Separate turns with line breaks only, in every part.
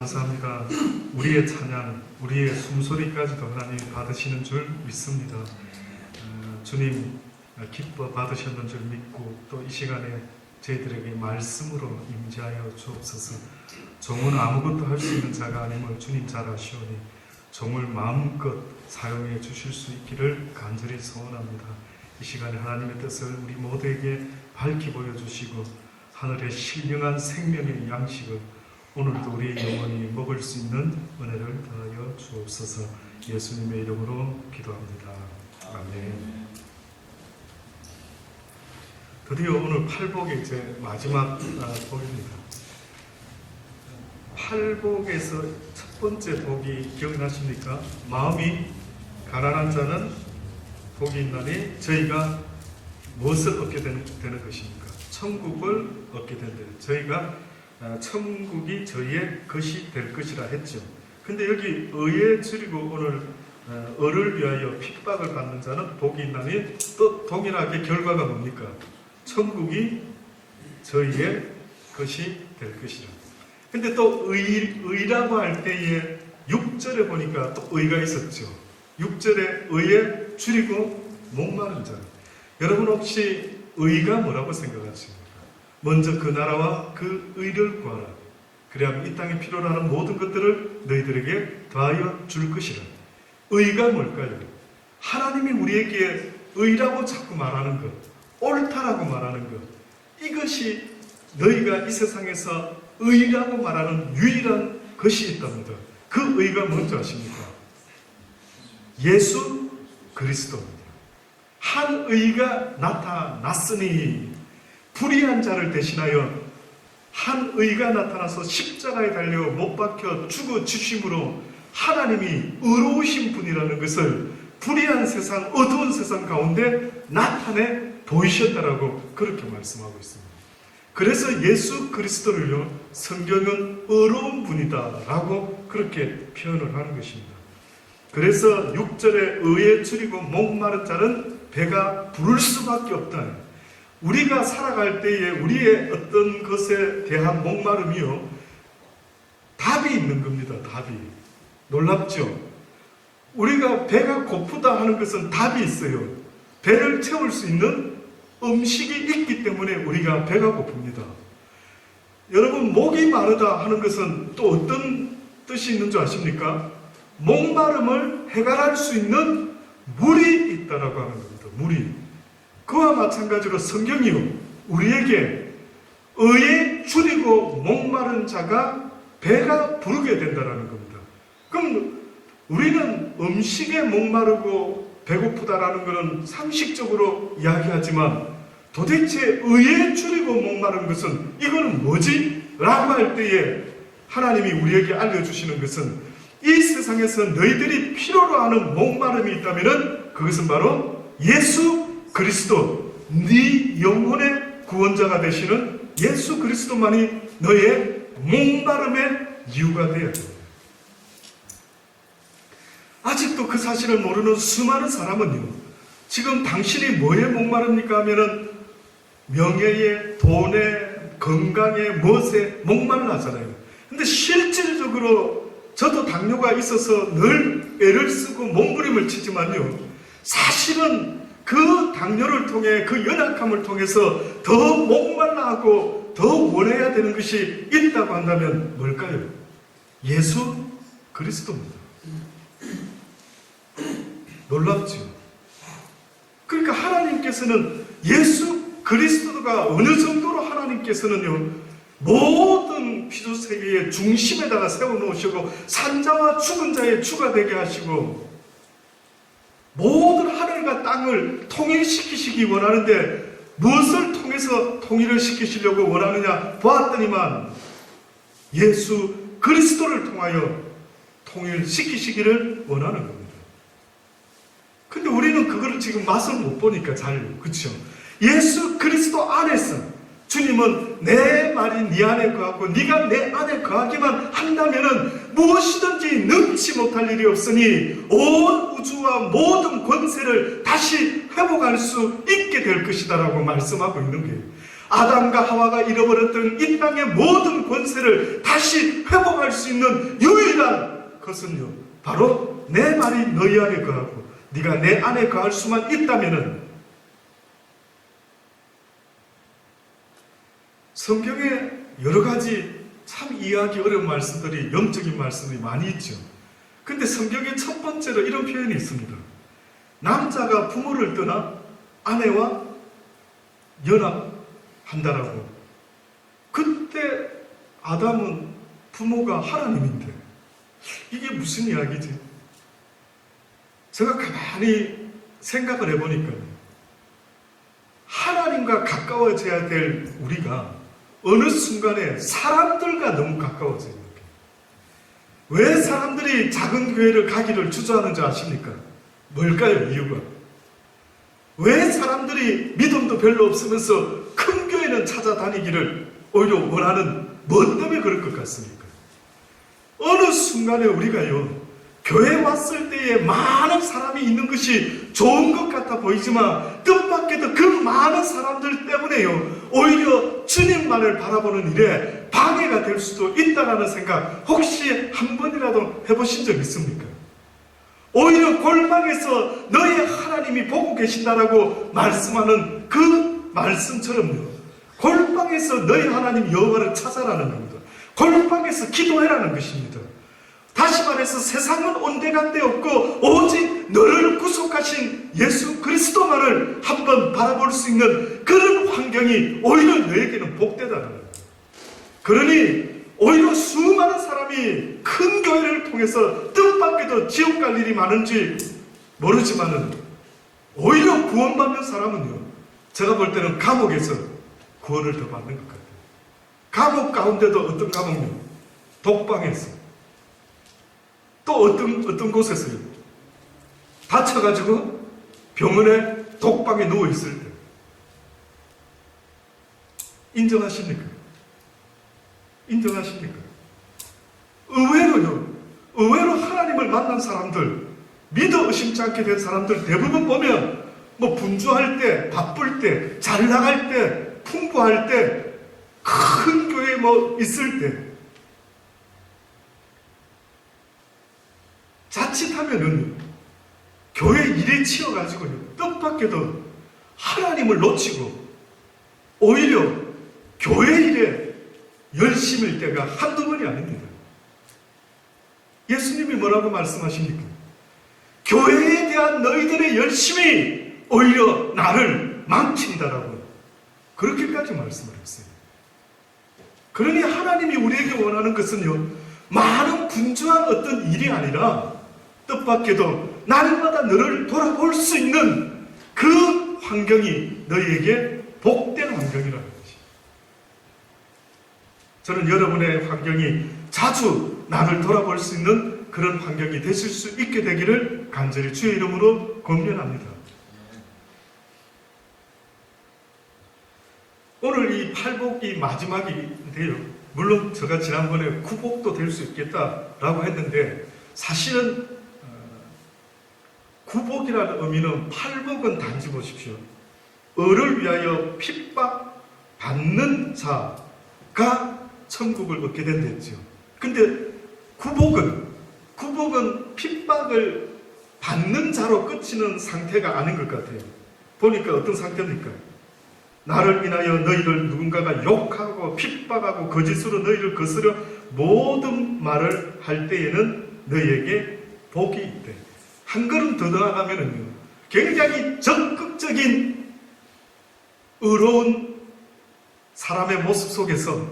감사합니다. 우리의 찬양, 우리의 숨소리까지도 하나님 받으시는 줄 믿습니다. 주님 기뻐 받으셨는 줄 믿고 또 이 시간에 저희들에게 말씀으로 임재하여 주옵소서. 종은 아무것도 할 수 있는 자가 아님을 주님 잘 아시오니 종을 마음껏 사용해 주실 수 있기를 간절히 소원합니다. 이 시간에 하나님의 뜻을 우리 모두에게 밝히 보여주시고 하늘의 신령한 생명의 양식을 오늘도 우리의 영혼이 먹을 수 있는 은혜를 더하여 주옵소서. 예수님의 이름으로 기도합니다. 아멘. 드디어 오늘 팔복의 이제 마지막 복입니다. 팔복에서 첫 번째 복이 기억나십니까? 마음이 가난한 자는 복이 있나니 저희가 무엇을 얻게 되는 것입니까? 천국을 얻게 된다. 저희가 천국이 저희의 것이 될 것이라 했죠. 근데 여기 의에 줄이고 오늘 의를 위하여 핍박을 받는 자는 복이 있나니 또 동일하게 결과가 뭡니까? 천국이 저희의 것이 될 것이라. 근데 또 의라고 할 때에 6절에 보니까 또 의가 있었죠. 6절에 의에 줄이고 목마른 자. 여러분 혹시 의가 뭐라고 생각하십니까? 먼저 그 나라와 그 의를 구하라. 그래야 이 땅에 필요로 하는 모든 것들을 너희들에게 더하여 줄 것이라. 의가 뭘까요? 하나님이 우리에게 의라고 자꾸 말하는 것, 옳다라고 말하는 것, 이것이 너희가 이 세상에서 의라고 말하는 유일한 것이 있답니다. 그 의가 뭔지 아십니까? 예수 그리스도입니다. 한 의가 나타났으니 불의한 자를 대신하여 한 의가 나타나서 십자가에 달려 못 박혀 죽어 주심으로 하나님이 의로우신 분이라는 것을 불의한 세상, 어두운 세상 가운데 나타내 보이셨다라고 그렇게 말씀하고 있습니다. 그래서 예수 그리스도를요, 성경은 의로운 분이다 라고 그렇게 표현을 하는 것입니다. 그래서 6절에 의에 줄이고 목마른 자는 배가 부를 수밖에 없다. 우리가 살아갈 때에 우리의 어떤 것에 대한 목마름이요, 답이 있는 겁니다. 답이. 놀랍죠? 우리가 배가 고프다 하는 것은 답이 있어요. 배를 채울 수 있는 음식이 있기 때문에 우리가 배가 고픕니다. 여러분, 목이 마르다 하는 것은 또 어떤 뜻이 있는 줄 아십니까? 목마름을 해결할 수 있는 물이 있다라고 하는 겁니다. 물이. 그와 마찬가지로 성경이요, 우리에게 의에 줄이고 목마른 자가 배가 부르게 된다는 겁니다. 그럼 우리는 음식에 목마르고 배고프다라는 것은 상식적으로 이야기하지만 도대체 의에 줄이고 목마른 것은 이거는 뭐지? 라고 할 때에 하나님이 우리에게 알려주시는 것은 이 세상에서 너희들이 필요로 하는 목마름이 있다면 그것은 바로 예수 그리스도, 네 영혼의 구원자가 되시는 예수 그리스도만이 너의 목마름의 이유가 되어야 됩니다. 아직도 그 사실을 모르는 수많은 사람은요, 지금 당신이 뭐에 목마릅니까 하면은 명예에, 돈에, 건강에, 무엇에 목말라 하잖아요. 근데 실질적으로 저도 당뇨가 있어서 늘 애를 쓰고 몸부림을 치지만요, 사실은 그 당뇨를 통해, 그 연약함을 통해서 더 목말라하고 더 원해야 되는 것이 있다고 한다면 뭘까요? 예수 그리스도입니다. 놀랍죠? 그러니까 하나님께서는 예수 그리스도가 어느 정도로 하나님께서는요, 모든 피조세계의 중심에다가 세워놓으시고 산자와 죽은 자의 주가 되게 하시고 모든 하늘과 땅을 통일시키시기 원하는데 무엇을 통해서 통일을 시키시려고 원하느냐 보았더니만 예수 그리스도를 통하여 통일시키시기를 원하는 겁니다. 근데 우리는 그걸 지금 맛을 못 보니까 잘, 그렇죠? 예수 그리스도 안에서 주님은 내 말이 네 안에 거하고 네가 내 안에 거하기만 한다면은 무엇이든지 능치 못할 일이 없으니 온 우주와 모든 권세를 다시 회복할 수 있게 될 것이다 라고 말씀하고 있는 거예요. 아담과 하와가 잃어버렸던 이 땅의 모든 권세를 다시 회복할 수 있는 유일한 것은요, 바로 내 말이 너희 안에 거하고 네가 내 안에 거할 수만 있다면은, 성경에 여러 가지 참 이해하기 어려운 말씀들이, 영적인 말씀들이 많이 있죠. 근데 성경에 첫 번째로 이런 표현이 있습니다. 남자가 부모를 떠나 아내와 연합한다라고. 그때 아담은 부모가 하나님인데 이게 무슨 이야기지? 제가 가만히 생각을 해보니까 하나님과 가까워져야 될 우리가 어느 순간에 사람들과 너무 가까워져요. 왜 사람들이 작은 교회를 가기를 주저하는지 아십니까? 뭘까요? 이유가. 왜 사람들이 믿음도 별로 없으면서 큰 교회는 찾아다니기를 오히려 원하는, 뭐 때문에 그럴 것 같습니까? 어느 순간에 우리가요, 교회 왔을 때에 많은 사람이 있는 것이 좋은 것 같아 보이지만 뜻밖에도 그 많은 사람들 때문에요, 오히려 주님만을 바라보는 일에 방해가 될 수도 있다는 생각 혹시 한 번이라도 해보신 적 있습니까? 오히려 골방에서 너희 하나님이 보고 계신다라고 말씀하는 그 말씀처럼요, 골방에서 너희 하나님 여호와를 찾아라는 겁니다. 골방에서 기도해라는 것입니다. 다시 말해서 세상은 온데간데 없고 오직 너를 구속하신 예수 그리스도만을 한번 바라볼 수 있는 그런 환경이 오히려 너에게는 복되다는 거예요. 그러니 오히려 수많은 사람이 큰 교회를 통해서 뜻밖에도 지옥 갈 일이 많은지 모르지만은 오히려 구원받는 사람은요, 제가 볼 때는 감옥에서 구원을 더 받는 것 같아요. 감옥 가운데도 어떤 감옥요? 독방에서. 또 어떤 곳에서요? 다쳐가지고 병원에 독방에 누워있을 때. 인정하십니까? 인정하십니까? 의외로 하나님을 만난 사람들, 믿어 의심치 않게 된 사람들 대부분 보면 뭐 분주할 때, 바쁠 때, 잘 나갈 때, 풍부할 때, 큰 교회 뭐 있을 때, 자칫하면은 교회 일에 치여가지고요, 뜻밖에도 하나님을 놓치고 오히려 교회 일에 열심일 때가 한두 번이 아닙니다. 예수님이 뭐라고 말씀하십니까? 교회에 대한 너희들의 열심이 오히려 나를 망친다라고 그렇게까지 말씀을 했어요. 그러니 하나님이 우리에게 원하는 것은요, 많은 분주한 어떤 일이 아니라 뜻밖에도 날마다 너를 돌아볼 수 있는 그 환경이 너희에게 복된 환경이라는 것이. 저는 여러분의 환경이 자주 나를 돌아볼 수 있는 그런 환경이 되실 수 있게 되기를 간절히 주의 이름으로 권면합니다. 오늘 이 팔복이 마지막인데요, 물론 제가 지난번에 구복도 될 수 있겠다라고 했는데 사실은 구복이라는 의미는, 팔복은 단지 보십시오, 을을 위하여 핍박 받는 자가 천국을 얻게 된댔죠. 근데 구복은 핍박을 받는 자로 끝이는 상태가 아닌 것 같아요. 보니까 어떤 상태입니까? 나를 인하여 너희를 누군가가 욕하고 핍박하고 거짓으로 너희를 거스려 모든 말을 할 때에는 너희에게 복이 있대. 한 걸음 더 나아가면은요, 굉장히 적극적인 의로운 사람의 모습 속에서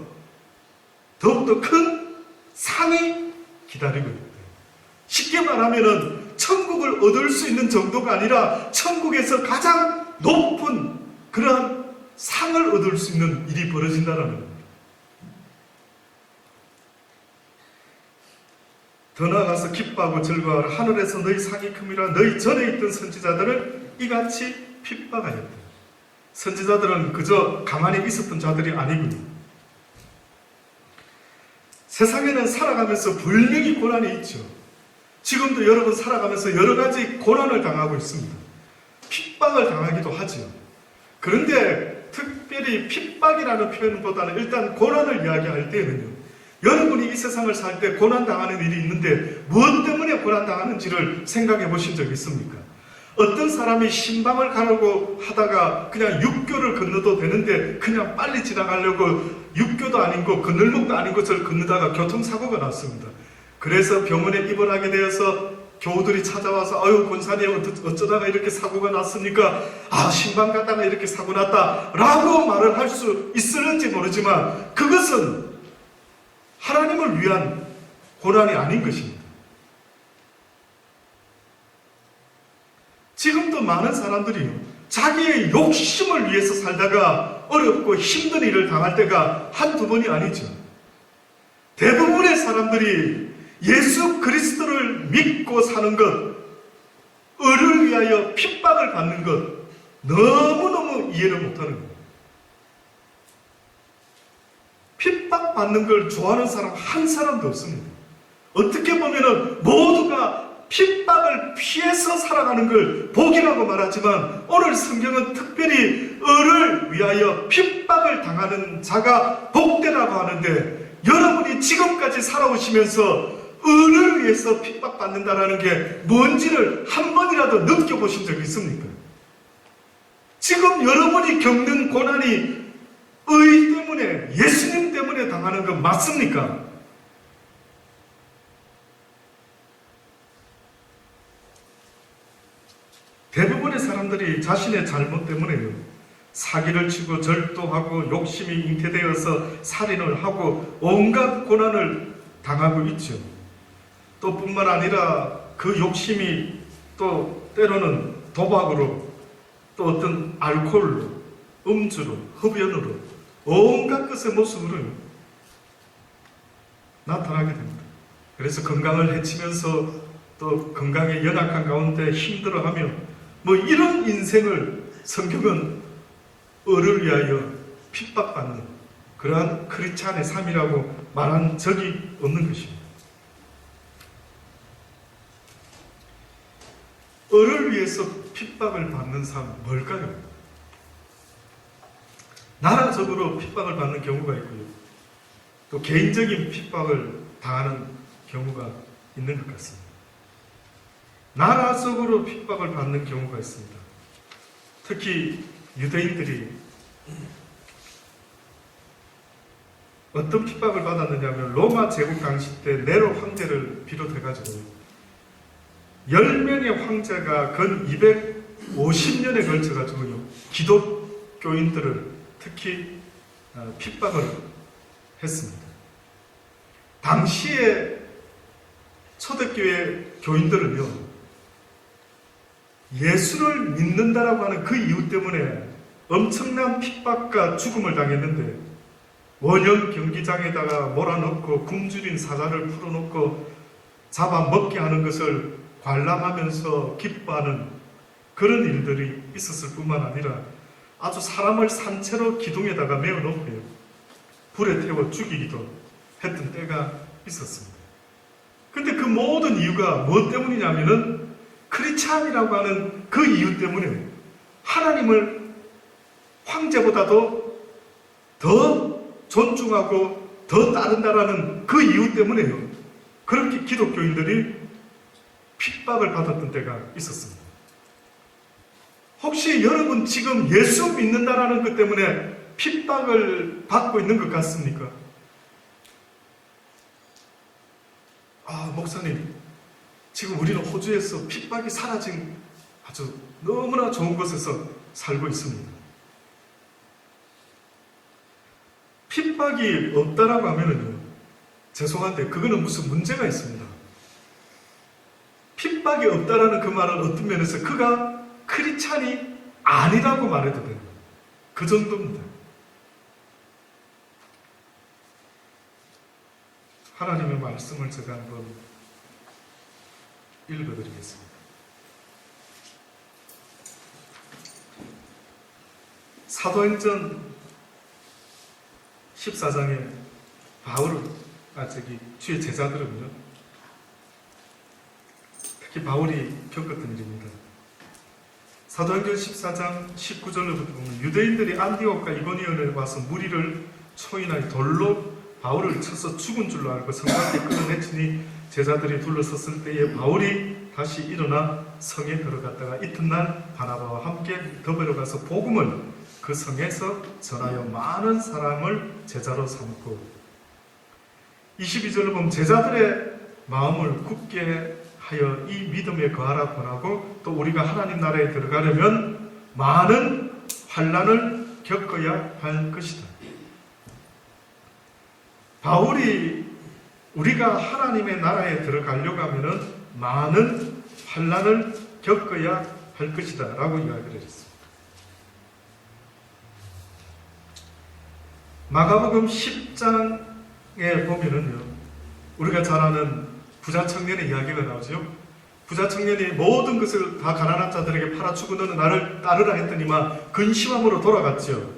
더욱더 큰 상이 기다리고 있다. 쉽게 말하면은 천국을 얻을 수 있는 정도가 아니라 천국에서 가장 높은 그러한 상을 얻을 수 있는 일이 벌어진다는 겁니다. 더 나아가서 기뻐하고 즐거워하라. 하늘에서 너희 상이 큼이라. 너희 전에 있던 선지자들을 이같이 핍박하였다. 선지자들은 그저 가만히 있었던 자들이 아니군요. 세상에는 살아가면서 분명히 고난이 있죠. 지금도 여러분 살아가면서 여러 가지 고난을 당하고 있습니다. 핍박을 당하기도 하죠. 그런데 특별히 핍박이라는 표현보다는 일단 고난을 이야기할 때는요, 여러분이 이 세상을 살 때 고난당하는 일이 있는데 무엇 때문에 고난당하는지를 생각해 보신 적 있습니까? 어떤 사람이 신방을 가려고 하다가 그냥 육교를 건너도 되는데 그냥 빨리 지나가려고 육교도 아닌 곳, 그늘목도 아닌 곳을 건너다가 교통사고가 났습니다. 그래서 병원에 입원하게 되어서 교우들이 찾아와서 아유 권사님 어쩌다가 이렇게 사고가 났습니까? 아 신방 갔다가 이렇게 사고 났다 라고 말을 할 수 있을지 모르지만 그것은 하나님을 위한 고난이 아닌 것입니다. 지금도 많은 사람들이 자기의 욕심을 위해서 살다가 어렵고 힘든 일을 당할 때가 한두 번이 아니죠. 대부분의 사람들이 예수 그리스도를 믿고 사는 것, 을을 위하여 핍박을 받는 것 너무너무 이해를 못하는 거예요. 핍박받는 걸 좋아하는 사람 한 사람도 없습니다. 어떻게 보면은 모두가 핍박을 피해서 살아가는 걸 복이라고 말하지만 오늘 성경은 특별히 을을 위하여 핍박을 당하는 자가 복되라고 하는데 여러분이 지금까지 살아오시면서 을을 위해서 핍박받는다는 게 뭔지를 한 번이라도 느껴보신 적 있습니까? 지금 여러분이 겪는 고난이 의 때문에, 예수님 때문에 당하는 건 맞습니까? 대부분의 사람들이 자신의 잘못 때문에요, 사기를 치고 절도하고 욕심이 잉태되어서 살인을 하고 온갖 고난을 당하고 있죠. 또 뿐만 아니라 그 욕심이 또 때로는 도박으로, 또 어떤 알코올로, 음주로, 흡연으로 온갖 것의 모습으로 나타나게 됩니다. 그래서 건강을 해치면서 또 건강에 연약한 가운데 힘들어하며 뭐 이런 인생을 성경은 을을 위하여 핍박받는 그러한 크리스찬의 삶이라고 말한 적이 없는 것입니다. 을을 위해서 핍박을 받는 삶 뭘까요? 나라적으로 핍박을 받는 경우가 있고요, 또 개인적인 핍박을 당하는 경우가 있는 것 같습니다. 나라적으로 핍박을 받는 경우가 있습니다. 특히 유대인들이 어떤 핍박을 받았느냐면 로마 제국 당시 때 네로 황제를 비롯해가지고 10명의 황제가 근 250년에 걸쳐가지고요, 기독교인들을 특히 핍박을 했습니다. 당시에 초대교회 교인들은요, 예수를 믿는다라고 하는 그 이유 때문에 엄청난 핍박과 죽음을 당했는데 원형 경기장에다가 몰아넣고 굶주린 사자를 풀어놓고 잡아먹게 하는 것을 관람하면서 기뻐하는 그런 일들이 있었을 뿐만 아니라 아주 사람을 산채로 기둥에다가 메어놓고요, 불에 태워 죽이기도 했던 때가 있었습니다. 근데 그 모든 이유가 무엇 때문이냐면은 크리스찬이라고 하는 그 이유 때문에 하나님을 황제보다도 더 존중하고 더 따른다라는 그 이유 때문에요, 그렇게 기독교인들이 핍박을 받았던 때가 있었습니다. 혹시 여러분 지금 예수 믿는다라는 것 때문에 핍박을 받고 있는 것 같습니까? 아, 목사님, 지금 우리는 호주에서 핍박이 사라진 아주 너무나 좋은 곳에서 살고 있습니다. 핍박이 없다라고 하면은요, 죄송한데 그거는 무슨 문제가 있습니다. 핍박이 없다라는 그 말은 어떤 면에서 그가 크리스찬이 아니라고 말해도 돼요. 그 정도입니다. 하나님의 말씀을 제가 한번 읽어드리겠습니다. 사도행전 14장에 주의 제자들은요, 특히 바울이 겪었던 일입니다. 사도행전 14장 19절로부터 보면 유대인들이 안디옥과 이고니온에 와서 무리를 초인하여 돌로 바울을 쳐서 죽은 줄로 알고 성 밖에 끌어내치니 제자들이 둘러섰을 때에 바울이 다시 일어나 성에 들어갔다가 이튿날 바나바와 함께 더베로 가서 복음을 그 성에서 전하여 많은 사람을 제자로 삼고 22절로 보면 제자들의 마음을 굳게 하여 이 믿음에 거하라 권하고 또 우리가 하나님 나라에 들어가려면 많은 환난을 겪어야 할 것이다. 바울이 우리가 하나님의 나라에 들어가려고 하면은 많은 환난을 겪어야 할 것이다 라고 이야기를 했습니다. 마가복음 10장에 보면은요, 우리가 잘 아는 부자 청년의 이야기가 나오죠. 부자 청년이 모든 것을 다 가난한 자들에게 팔아주고 너는 나를 따르라 했더니만 근심함으로 돌아갔죠.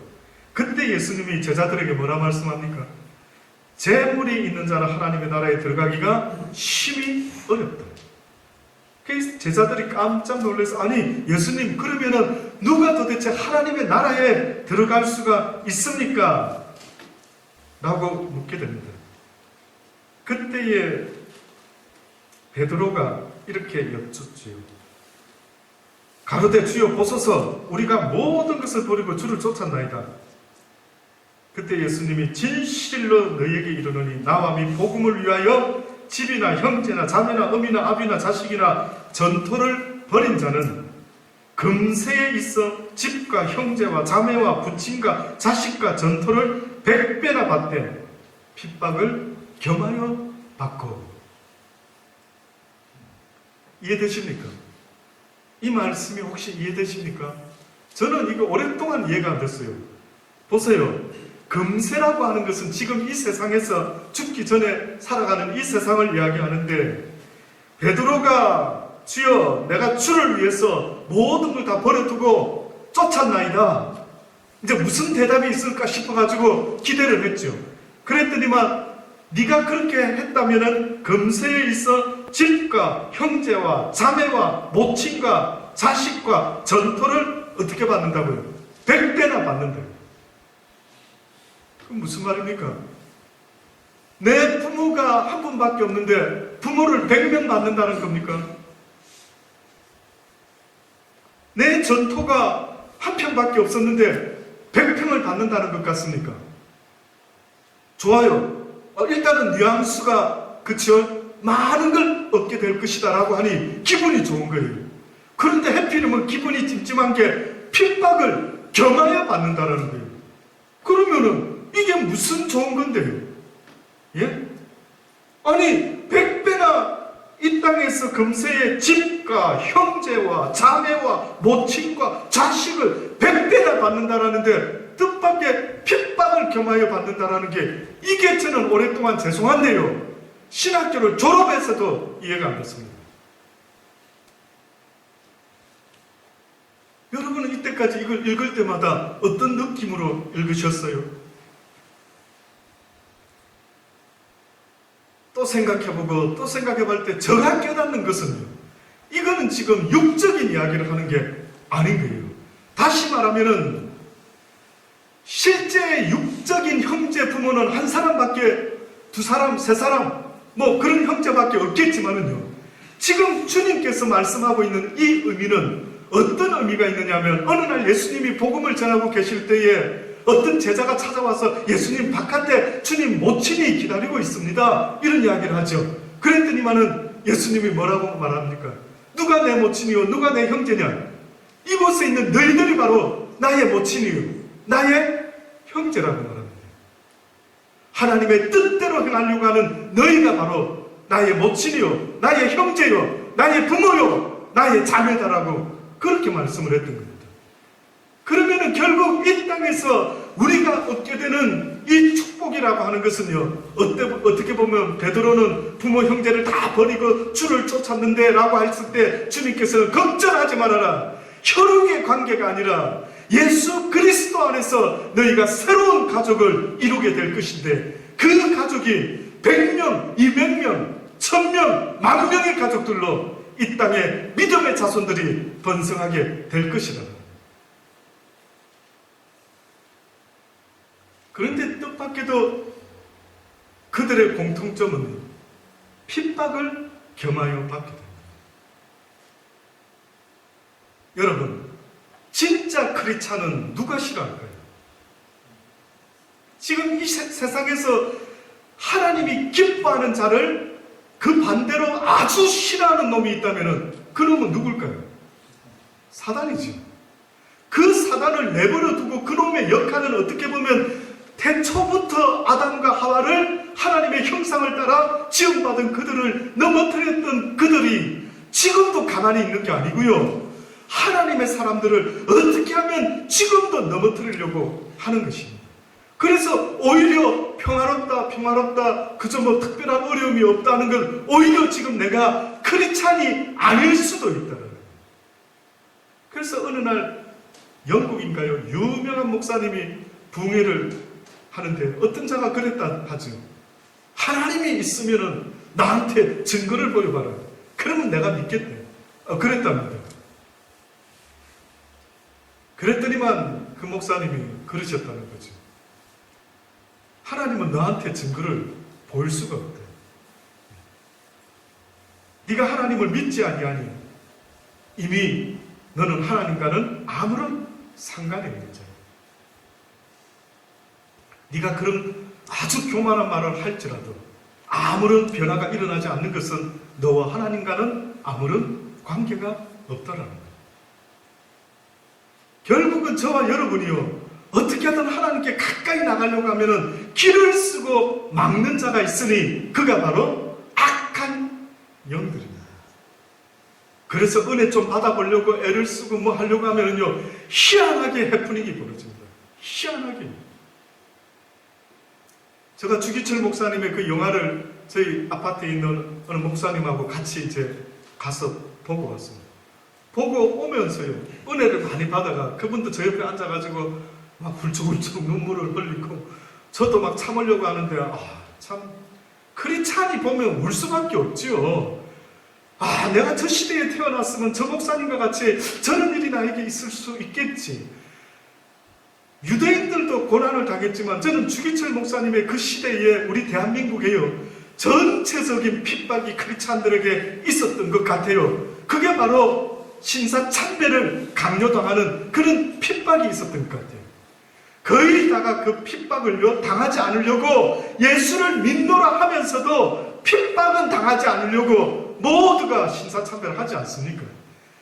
그때 예수님이 제자들에게 뭐라 말씀합니까? 재물이 있는 자는 하나님의 나라에 들어가기가 심히 어렵다. 그래서 제자들이 깜짝 놀라서 아니 예수님 그러면은 누가 도대체 하나님의 나라에 들어갈 수가 있습니까? 라고 묻게 됩니다. 그때에 베드로가 이렇게 여쭙지요. 가로되 주여 보소서 우리가 모든 것을 버리고 주를 쫓았나이다. 그때 예수님이 진실로 너희에게 이르노니 나와 및 복음을 위하여 집이나 형제나 자매나 어미나 아비나 자식이나 전토를 벌인 자는 금세에 있어 집과 형제와 자매와 부친과 자식과 전토를 100배나 받되 핍박을 겸하여 받고. 이해되십니까? 이 말씀이 혹시 이해되십니까? 저는 이거 오랫동안 이해가 안 됐어요. 보세요. 금세라고 하는 것은 지금 이 세상에서 죽기 전에 살아가는 이 세상을 이야기하는데 베드로가 주여 내가 주를 위해서 모든 걸 다 버려두고 쫓았나이다. 이제 무슨 대답이 있을까 싶어가지고 기대를 했죠. 그랬더니만 네가 그렇게 했다면은 금세에 있어 집과 형제와 자매와 모친과 자식과 전토를 어떻게 받는다고요? 100배나 받는다고요. 그럼 무슨 말입니까? 내 부모가 한 분밖에 없는데 부모를 100명 받는다는 겁니까? 내 전토가 한 평밖에 없었는데 100평을 받는다는 것 같습니까? 좋아요. 일단은 뉘앙스가 그쵸? 많은 걸 얻게 될 것이다 라고 하니 기분이 좋은 거예요. 그런데 해피는 기분이 찜찜한 게 핍박을 겸하여 받는다라는 거예요. 그러면은 이게 무슨 좋은 건데요? 예? 아니 100배나 이 땅에서 금세에 집과 형제와 자매와 모친과 자식을 100배나 받는다라는데 뜻밖의 핍박을 겸하여 받는다라는 게 이게 저는 오랫동안 죄송한데요. 신학교를 졸업해서도 이해가 안 됐습니다. 여러분은 이때까지 이걸 읽을 때마다 어떤 느낌으로 읽으셨어요? 또 생각해보고 또 생각해볼 때 제가 깨닫는 것은요, 이거는 지금 육적인 이야기를 하는 게 아닌 거예요. 다시 말하면은 실제 육적인 형제 부모는 한 사람밖에, 두 사람, 세 사람 뭐 그런 형제밖에 없겠지만은요, 지금 주님께서 말씀하고 있는 이 의미는 어떤 의미가 있느냐면 어느 날 예수님이 복음을 전하고 계실 때에 어떤 제자가 찾아와서 예수님 바깥에 주님 모친이 기다리고 있습니다 이런 이야기를 하죠. 그랬더니만은 예수님이 뭐라고 말합니까? 누가 내 모친이요 누가 내 형제냐? 이곳에 있는 너희들이 바로 나의 모친이요 나의 형제라고 말합니다. 하나님의 뜻대로 행하려고 하는 너희가 바로 나의 모친이요 나의 형제요 나의 부모요 나의 자매다라고 그렇게 말씀을 했던 겁니다. 그러면은 결국 이 땅에서 우리가 얻게 되는 이 축복이라고 하는 것은요, 어떻게 보면 베드로는 부모 형제를 다 버리고 주를 쫓았는데 라고 했을 때 주님께서는 걱정하지 말아라. 혈육의 관계가 아니라 예수 그리스도 안에서 너희가 새로운 가족을 이루게 될 것인데 그 가족이 100명, 200명, 1000명, 10,000명의 가족들로 이 땅에 믿음의 자손들이 번성하게 될 것이다. 그런데 뜻밖에도 그들의 공통점은 핍박을 겸하여 받게 됩니다. 여러분, 진짜 크리스찬은 누가 싫어할까요? 지금 이 세상에서 하나님이 기뻐하는 자를 그 반대로 아주 싫어하는 놈이 있다면 그 놈은 누굴까요? 사단이죠. 그 사단을 내버려 두고 그 놈의 역할은 어떻게 보면 태초부터 아담과 하와를 하나님의 형상을 따라 지음받은 그들을 넘어뜨렸던 그들이 지금도 가만히 있는 게 아니고요. 하나님의 사람들을 어떻게 하면 지금도 넘어뜨리려고 하는 것입니다. 그래서 오히려 평화롭다, 그저 뭐 특별한 어려움이 없다는 걸 오히려 지금 내가 크리스찬이 아닐 수도 있다. 그래서 어느 날 영국인가요? 유명한 목사님이 붕해를 하는데 어떤 자가 그랬다 하죠. 하나님이 있으면은 나한테 증거를 보여봐라. 그러면 내가 믿겠대. 그랬답니다. 그랬더니만 그 목사님이 그러셨다는 거죠. 하나님은 너한테 증거를 보일 수가 없대. 네가 하나님을 믿지 아니하니 이미 너는 하나님과는 아무런 상관이 없는 자야. 네가 그런 아주 교만한 말을 할지라도 아무런 변화가 일어나지 않는 것은 너와 하나님과는 아무런 관계가 없다라는 거예요. 결국은 저와 여러분이요, 어떻게 하든 하나님께 가까이 나가려고 하면은 길을 쓰고 막는 자가 있으니 그가 바로 악한 영들입니다. 그래서 은혜 좀 받아보려고 애를 쓰고 뭐 하려고 하면은요, 희한하게 해프닝이 벌어집니다. 희한하게. 제가 주기철 목사님의 그 영화를 저희 아파트에 있는 어느 목사님하고 같이 이제 가서 보고 왔습니다. 보고 오면서요, 은혜를 많이 받아가 그분도 저 옆에 앉아가지고 막 훌쩍훌쩍 눈물을 흘리고 저도 막 참으려고 하는데 참 크리스찬이 보면 울 수밖에 없지요. 내가 저 시대에 태어났으면 저 목사님과 같이 저런 일이 나에게 있을 수 있겠지. 유대인들도 고난을 당했지만 저는 주기철 목사님의 그 시대에 우리 대한민국에요, 전체적인 핍박이 크리스찬들에게 있었던 것 같아요. 그게 바로 신사참배를 강요당하는 그런 핍박이 있었던 것 같아요. 거의 다가 그 핍박을요 당하지 않으려고 예수를 믿노라 하면서도 핍박은 당하지 않으려고 모두가 신사참배를 하지 않습니까?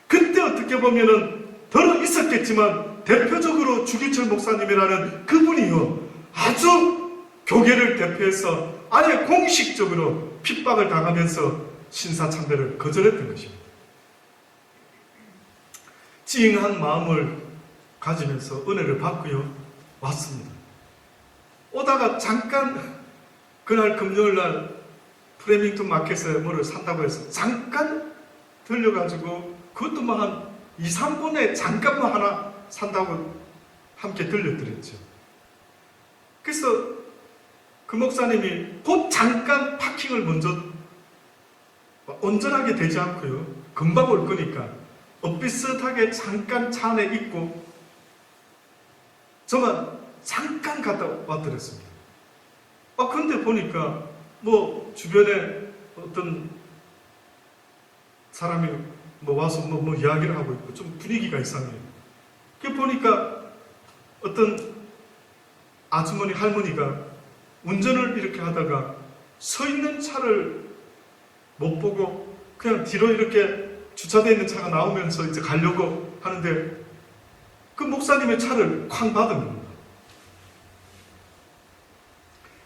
그때 어떻게 보면은 덜어 있었겠지만 대표적으로 주기철 목사님이라는 그분이요, 아주 교계를 대표해서 아예 공식적으로 핍박을 당하면서 신사참배를 거절했던 것입니다. 찡한 마음을 가지면서 은혜를 받고요 왔습니다. 오다가 잠깐 그날 금요일날 프레밍턴 마켓에 뭐를 산다고 해서 잠깐 들려가지고 그것도 뭐 한 2, 3분에 잠깐만 하나 산다고 함께 들려드렸죠. 그래서 그 목사님이 곧 잠깐 파킹을 먼저 온전하게 되지 않고요, 금방 올 거니까 엇비슷하게 잠깐 차 안에 있고 저만 잠깐 갔다 왔더랬습니다. 근데 보니까 뭐 주변에 어떤 사람이 뭐 와서 뭐 이야기를 하고 있고 좀 분위기가 이상해요. 그 보니까 어떤 아주머니 할머니가 운전을 이렇게 하다가 서 있는 차를 못 보고 그냥 뒤로 이렇게 주차되어 있는 차가 나오면서 이제 가려고 하는데 그 목사님의 차를 쾅 받은 겁니다.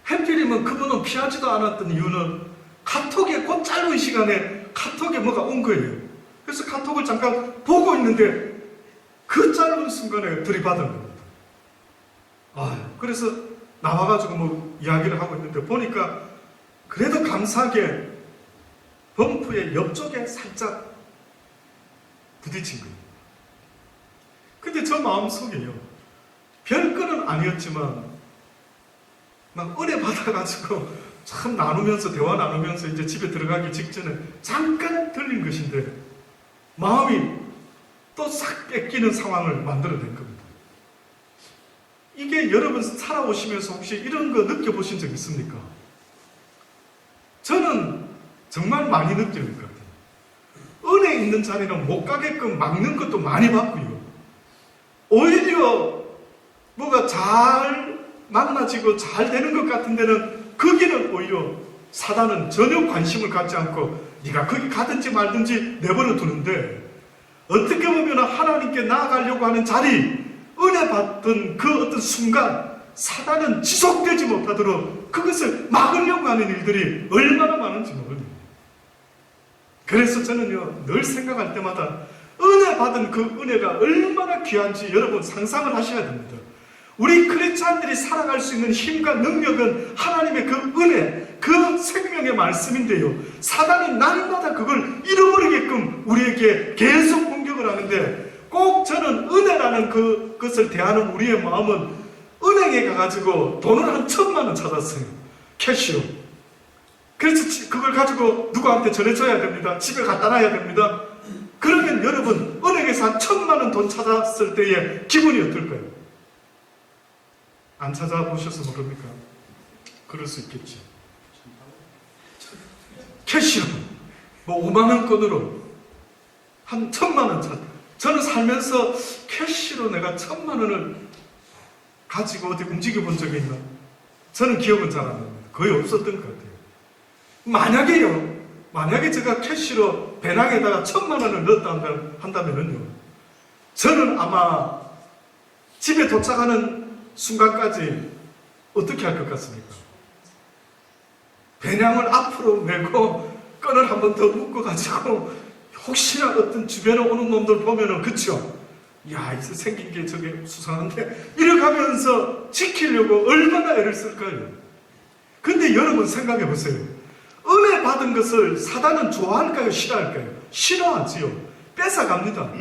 하필이면 그분은 피하지도 않았던 이유는 카톡에 곧 짧은 시간에 카톡에 뭐가 온 거예요. 그래서 카톡을 잠깐 보고 있는데 그 짧은 순간에 들이받은 겁니다. 그래서 나와가지고 뭐 이야기를 하고 있는데 보니까 그래도 감사하게 범프의 옆쪽에 살짝 부딪힌 거예요. 근데 저 마음속에요, 별거는 아니었지만 막 은혜 받아가지고 참 나누면서 대화 나누면서 이제 집에 들어가기 직전에 잠깐 들린 것인데 마음이 또 싹 뺏기는 상황을 만들어낸 겁니다. 이게 여러분 살아오시면서 혹시 이런 거 느껴보신 적 있습니까? 저는 정말 많이 느끼는 것 같아요. 은혜 있는 자리는 못 가게끔 막는 것도 많이 받고요. 오히려 뭐가 잘 만나지고 잘 되는 것 같은 데는 거기는 오히려 사단은 전혀 관심을 갖지 않고 네가 거기 가든지 말든지 내버려 두는데, 어떻게 보면 하나님께 나아가려고 하는 자리, 은혜 받던 그 어떤 순간 사단은 지속되지 못하도록 그것을 막으려고 하는 일들이 얼마나 많은지 모릅니다. 그래서 저는요, 늘 생각할 때마다 은혜 받은 그 은혜가 얼마나 귀한지 여러분 상상을 하셔야 됩니다. 우리 크리스찬들이 살아갈 수 있는 힘과 능력은 하나님의 그 은혜, 그 생명의 말씀인데요, 사단이 날마다 그걸 잃어버리게끔 우리에게 계속 공격을 하는데, 꼭 저는 은혜라는 그것을 대하는 우리의 마음은 은행에 가가지고 돈을 한 1,000만 원 찾았어요. 캐시로. 그래서 그걸 가지고 누구한테 전해줘야 됩니다. 집에 갖다 놔야 됩니다. 그러면 여러분, 은행에서 한 1,000만 원 돈 찾았을 때의 기분이 어떨까요? 안 찾아보셔서 모릅니까? 그럴 수 있겠죠. 캐시로 뭐 5만 원권으로 한 1,000만 원 찾. 저는 살면서 캐시로 내가 1,000만 원을 가지고 어디 움직여 본 적이 있나? 저는 기억은 잘 안 납니다. 거의 없었던 것 같아요. 만약에 제가 캐시로 배낭에다가 1,000만 원을 넣었다 한다면요, 저는 아마 집에 도착하는 순간까지 어떻게 할 것 같습니까? 배낭을 앞으로 메고 끈을 한 번 더 묶어가지고 혹시나 어떤 주변에 오는 놈들 보면은, 그쵸? 야, 이제 생긴 게 저게 수상한데 이래가면서 지키려고 얼마나 애를 쓸까요? 근데 여러분 생각해 보세요. 은혜 받은 것을 사단은 좋아할까요? 싫어할까요? 싫어하지요. 뺏어갑니다.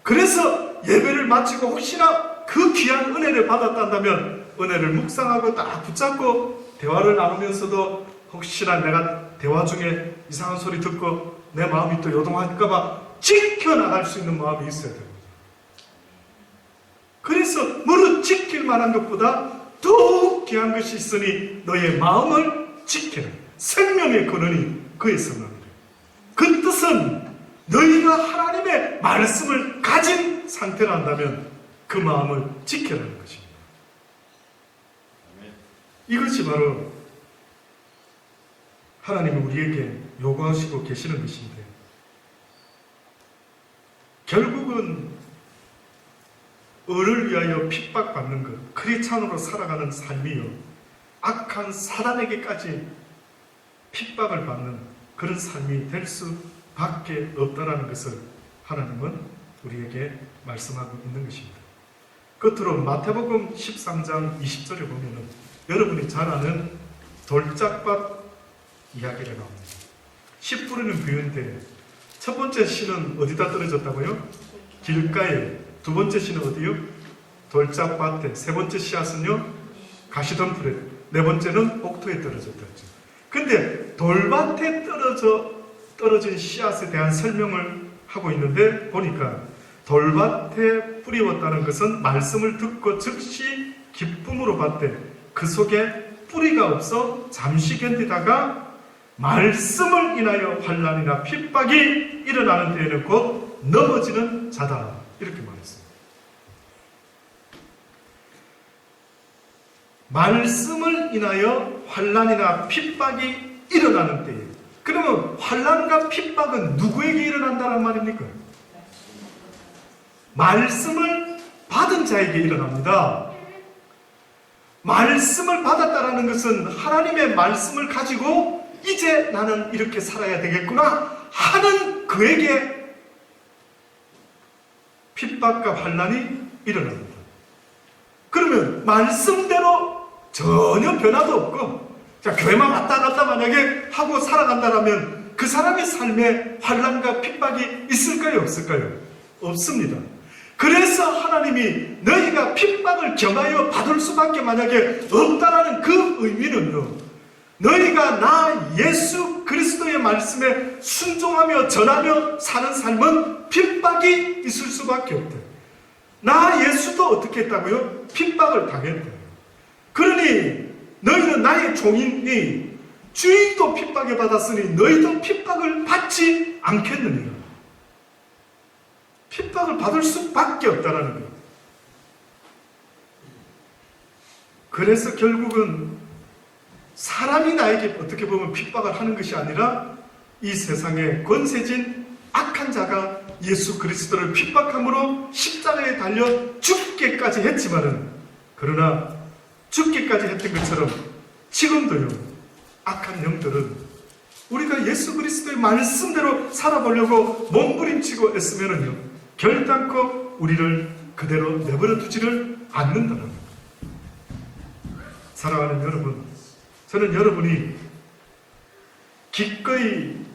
그래서 예배를 마치고 혹시나 그 귀한 은혜를 받았다면 은혜를 묵상하고 딱 붙잡고 대화를 나누면서도 혹시나 내가 대화 중에 이상한 소리 듣고 내 마음이 또 요동할까봐 지켜나갈 수 있는 마음이 있어야 됩니다. 그래서 무릇 지킬 만한 것보다 더욱 귀한 것이 있으니 너의 마음을 지키라. 생명의 근원이 그에서 납니다. 그 뜻은 너희가 하나님의 말씀을 가진 상태란다면 그 마음을 지켜라는 것입니다. 이것이 바로 하나님이 우리에게 요구하시고 계시는 것인데, 결국은 을을 위하여 핍박받는 것, 크리스찬으로 살아가는 삶이요, 악한 사단에게까지 핍박을 받는 그런 삶이 될 수밖에 없다라는 것을 하나님은 우리에게 말씀하고 있는 것입니다. 끝으로 마태복음 13장 20절에 보면은 여러분이 잘 아는 돌짝밭 이야기가 나옵니다. 씨 뿌리는 비유인데, 첫 번째 씨는 어디다 떨어졌다고요? 길가에. 두 번째 씨는 어디요? 돌짝밭에. 세 번째 씨앗은요? 가시덤불에. 네 번째는 옥토에 떨어졌다 했죠. 근데 돌밭에 떨어진 씨앗에 대한 설명을 하고 있는데, 보니까 돌밭에 뿌리웠다는 것은 말씀을 듣고 즉시 기쁨으로 받되 그 속에 뿌리가 없어 잠시 견디다가 말씀을 인하여 환난이나 핍박이 일어나는 때에는 곧 넘어지는 자다, 이렇게 말했습니다. 말씀을 인하여 환난이나 핍박이 일어나는 때에, 그러면 환난과 핍박은 누구에게 일어난다는 말입니까? 말씀을 받은 자에게 일어납니다. 말씀을 받았다라는 것은 하나님의 말씀을 가지고 이제 나는 이렇게 살아야 되겠구나 하는 그에게 핍박과 환난이 일어납니다. 그러면 말씀대로 전혀 변화도 없고, 자, 교회만 왔다 갔다 만약에 하고 살아간다면 그 사람의 삶에 환난과 핍박이 있을까요? 없을까요? 없습니다. 그래서 하나님이 너희가 핍박을 경하여 받을 수밖에 만약에 없다라는 그 의미는요, 너희가 나 예수 그리스도의 말씀에 순종하며 전하며 사는 삶은 핍박이 있을 수밖에 없다. 나 예수도 어떻게 했다고요? 핍박을 당했다. 그러니 너희는 나의 종이니 주인도 핍박에 받았으니 너희도 핍박을 받지 않겠느냐. 핍박을 받을 수밖에 없다라는 거예요. 그래서 결국은 사람이 나에게 어떻게 보면 핍박을 하는 것이 아니라 이 세상에 권세진 악한 자가 예수 그리스도를 핍박함으로 십자가에 달려 죽게까지 했지만은, 그러나 죽게까지 했던 것처럼 지금도요, 악한 영들은 우리가 예수 그리스도의 말씀대로 살아보려고 몸부림치고 애쓰면은요, 결단코 우리를 그대로 내버려 두지를 않는다는 거예요. 사랑하는 여러분, 저는 여러분이 기꺼이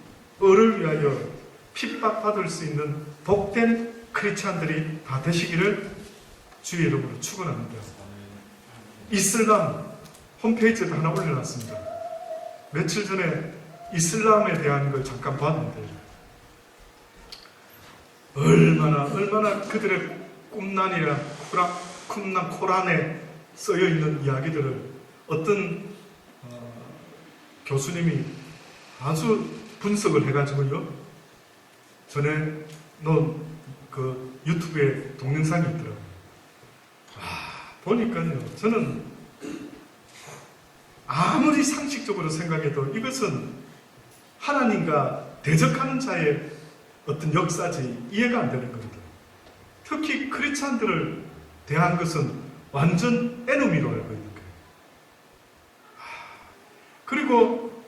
을을 위하여 핍박받을 수 있는 복된 크리스찬들이 다 되시기를 주의 이름으로 축원합니다. 이슬람 홈페이지에도 하나 올려놨습니다. 며칠 전에 이슬람에 대한 걸 잠깐 봤는데 얼마나 그들의 꿈난이나 코란에 쓰여 있는 이야기들을 어떤 교수님이 아주 분석을 해가지고요, 전에 놓은 그 유튜브에 동영상이 있더라고요. 보니까요, 저는 아무리 상식적으로 생각해도 이것은 하나님과 대적하는 자의 어떤 역사지 이해가 안 되는 겁니다. 특히 크리스찬들을 대한 것은 완전 에너미로 알고 있는 거예요. 그리고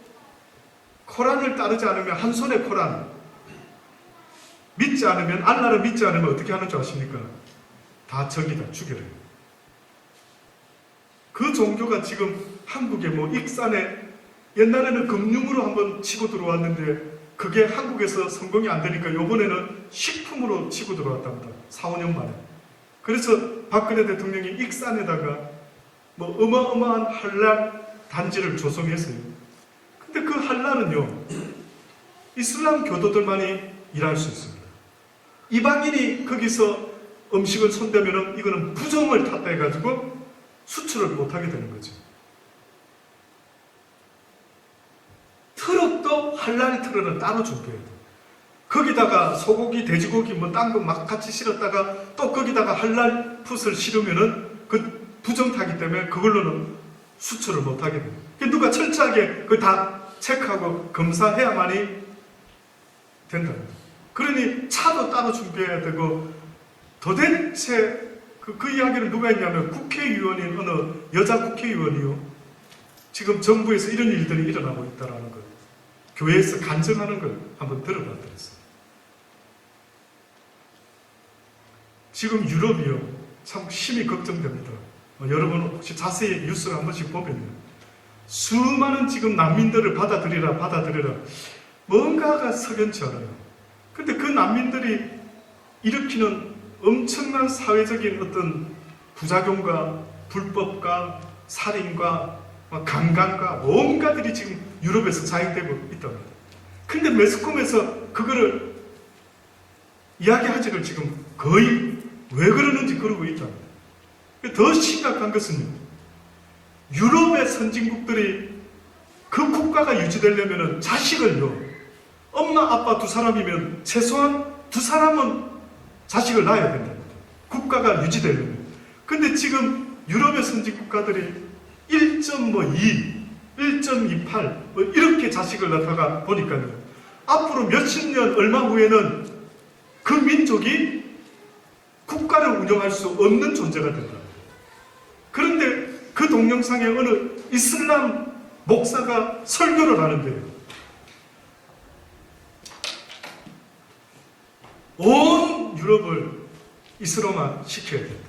코란을 따르지 않으면, 한 손에 코란 믿지 않으면, 알라를 믿지 않으면 어떻게 하는 줄 아십니까? 다 적이다, 죽여요. 그 종교가 지금 한국에 익산에 옛날에는 금융으로 한번 치고 들어왔는데 그게 한국에서 성공이 안 되니까 이번에는 식품으로 치고 들어왔답니다. 4, 5년 만에. 그래서 박근혜 대통령이 익산에다가 어마어마한 한랄 단지를 조성했어요. 근데 그 한랄은요, 이슬람 교도들만이 일할 수 있습니다. 이방인이 거기서 음식을 손대면은 이거는 부정을 탔다 해가지고 수출을 못하게 되는 거죠. 트럭도 한랄 트럭은 따로 준비해야 돼요. 거기다가 소고기, 돼지고기 딴 거 막 같이 실었다가 또 거기다가 한랄 풋을 실으면은 그 부정 타기 때문에 그걸로는 수출을 못하게 돼요. 누가 철저하게 그걸 다 체크하고 검사해야만이 된다. 그러니 차도 따로 준비해야 되고, 도대체 그 이야기를 누가 했냐면 국회의원인 어느 여자 국회의원이요, 지금 정부에서 이런 일들이 일어나고 있다는 걸, 교회에서 간증하는 걸 한번 들어봤더랬어요. 지금 유럽이요, 참 심히 걱정됩니다. 여러분 혹시 자세히 뉴스를 한 번씩 보면요, 수많은 지금 난민들을 받아들이라 뭔가가 석연치 않아요. 근데 그 난민들이 일으키는 엄청난 사회적인 어떤 부작용과 불법과 살인과 강간과 뭔가들이 지금 유럽에서 자행되고 있답니다. 근데 매스컴에서 그거를 이야기하지를 지금 거의 왜 그러는지 그러고 있답니다. 더 심각한 것은요, 유럽의 선진국들이 그 국가가 유지되려면 자식을요, 엄마 아빠 두 사람이면 최소한 두 사람은 자식을 낳아야 된답니다. 국가가 유지되려면. 근데 지금 유럽의 선진국가들이 1.2, 1.28 이렇게 자식을 낳다가 보니까요, 앞으로 몇십 년 얼마 후에는 그 민족이 국가를 운영할 수 없는 존재가 된다. 그런데 그 동영상에 어느 이슬람 목사가 설교를 하는데요, 온 유럽을 이슬람화 시켜야 된다.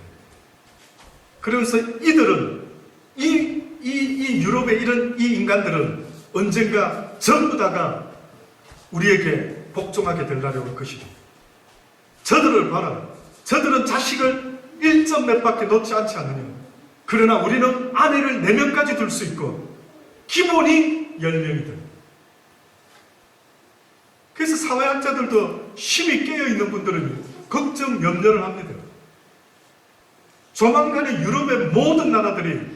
그러면서 이들은 이 유럽의 이 인간들은 언젠가 전부 다가 우리에게 복종하게 될 날이 올 것이다. 저들을 봐라. 저들은 자식을 1점 몇 밖에 놓지 않지 않느냐. 그러나 우리는 아내를 4명까지 둘 수 있고 기본이 10명이다. 그래서 사회학자들도 심히 깨어있는 분들은 걱정, 염려를 합니다. 조만간에 유럽의 모든 나라들이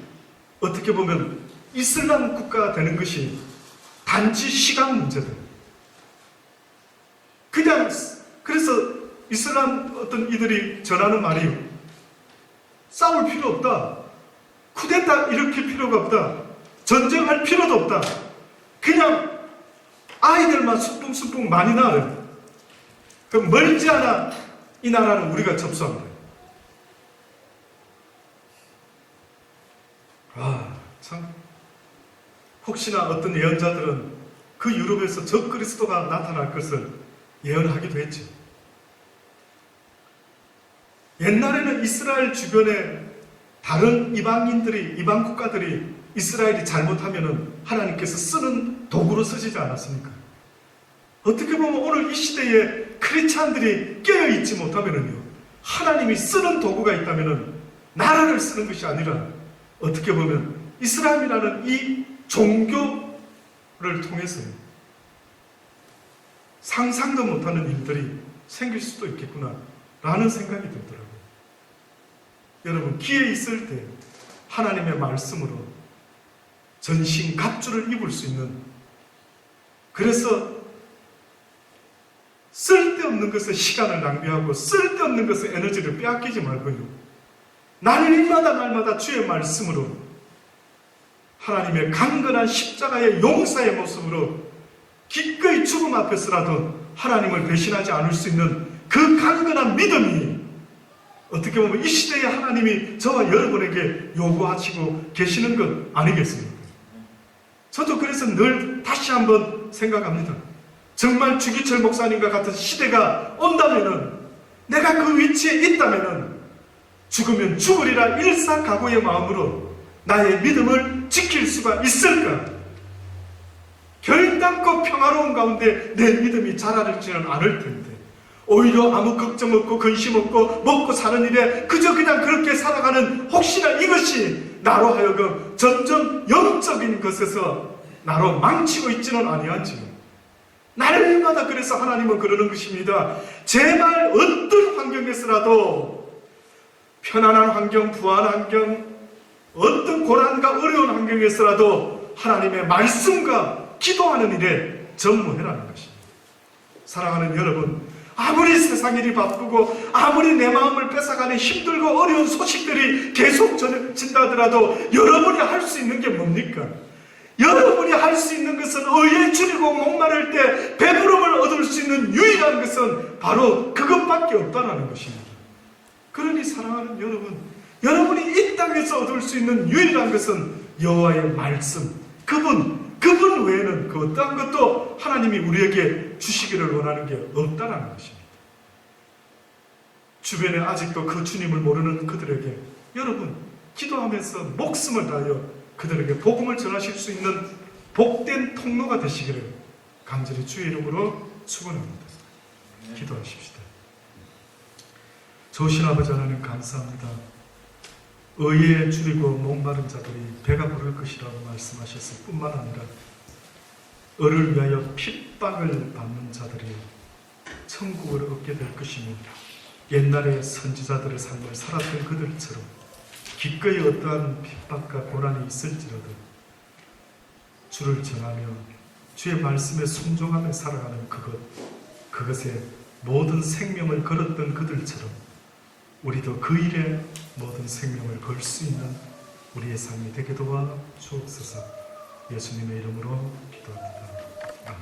어떻게 보면 이슬람 국가가 되는 것이 단지 시간 문제다. 그냥 그래서 이슬람 어떤 이들이 전하는 말이 싸울 필요 없다. 쿠데타 일으킬 필요가 없다. 전쟁할 필요도 없다. 그냥 아이들만 순풍순풍 많이 낳으라. 그럼 멀지 않아 이 나라는 우리가 접수합니다. 참 혹시나 어떤 예언자들은 그 유럽에서 적그리스도가 나타날 것을 예언하기도 했죠. 옛날에는 이스라엘 주변에 다른 이방인들이, 이방 국가들이 이스라엘이 잘못하면은 하나님께서 쓰는 도구로 쓰시지 않았습니까? 어떻게 보면 오늘 이 시대에 크리스찬들이 깨어있지 못하면은요, 하나님이 쓰는 도구가 있다면은 나라를 쓰는 것이 아니라 어떻게 보면 이슬람이라는 이 종교를 통해서 상상도 못하는 일들이 생길 수도 있겠구나 라는 생각이 들더라고요. 여러분, 기회 있을 때 하나님의 말씀으로 전신 갑주를 입을 수 있는, 그래서 쓸데없는 것에 시간을 낭비하고 쓸데없는 것에 에너지를 빼앗기지 말고요, 날마다 주의 말씀으로 하나님의 강건한 십자가의 용사의 모습으로 기꺼이 죽음 앞에서라도 하나님을 배신하지 않을 수 있는 그 강건한 믿음이 어떻게 보면 이 시대에 하나님이 저와 여러분에게 요구하시고 계시는 것 아니겠습니까? 저도 그래서 늘 다시 한번 생각합니다. 정말 주기철 목사님과 같은 시대가 온다면은, 내가 그 위치에 있다면은 죽으면 죽으리라 일사각오의 마음으로 나의 믿음을 지킬 수가 있을까? 결단코 평화로운 가운데 내 믿음이 자라지는 않을 텐데, 오히려 아무 걱정 없고 근심 없고 먹고 사는 일에 그저 그냥 그렇게 살아가는, 혹시나 이것이 나로 하여금 점점 영적인 것에서 나로 망치고 있지는 아니한지, 날마다 그래서 하나님은 그러는 것입니다. 제발 어떤 환경에서라도, 편안한 환경, 부한 환경, 어떤 고난과 어려운 환경에서라도 하나님의 말씀과 기도하는 일에 전무해라는 것입니다. 사랑하는 여러분, 아무리 세상 일이 바쁘고 아무리 내 마음을 뺏어가는 힘들고 어려운 소식들이 계속 전해진다더라도 여러분이 할 수 있는 게 뭡니까? 여러분이 할 수 있는 것은 의에 줄이고 목마를 때 배부름을 얻을 수 있는 유일한 것은 바로 그것밖에 없다는 것입니다. 그러니 사랑하는 여러분, 여러분이 이 땅에서 얻을 수 있는 유일한 것은 여호와의 말씀, 그분 외에는 그 어떠한 것도 하나님이 우리에게 주시기를 원하는 게 없다는 것입니다. 주변에 아직도 그 주님을 모르는 그들에게 여러분, 기도하면서 목숨을 다하여 그들에게 복음을 전하실 수 있는 복된 통로가 되시기를 간절히 주의 이름으로 축원합니다. 기도하십시다. 좋으신 아버지 하나님, 감사합니다. 의에 줄이고 목마른 자들이 배가 부를 것이라고 말씀하셨을 뿐만 아니라 의를 위하여 핍박을 받는 자들이 천국을 얻게 될 것이며, 옛날에 선지자들의 삶을 살았던 그들처럼 기꺼이 어떠한 핍박과 고난이 있을지라도 주를 전하며 주의 말씀에 순종하며 살아가는 그것에 모든 생명을 걸었던 그들처럼 우리도 그 일에 모든 생명을 걸 수 있는 우리의 삶이 되게 도와 주옵소서. 예수님의 이름으로 기도합니다. 아멘.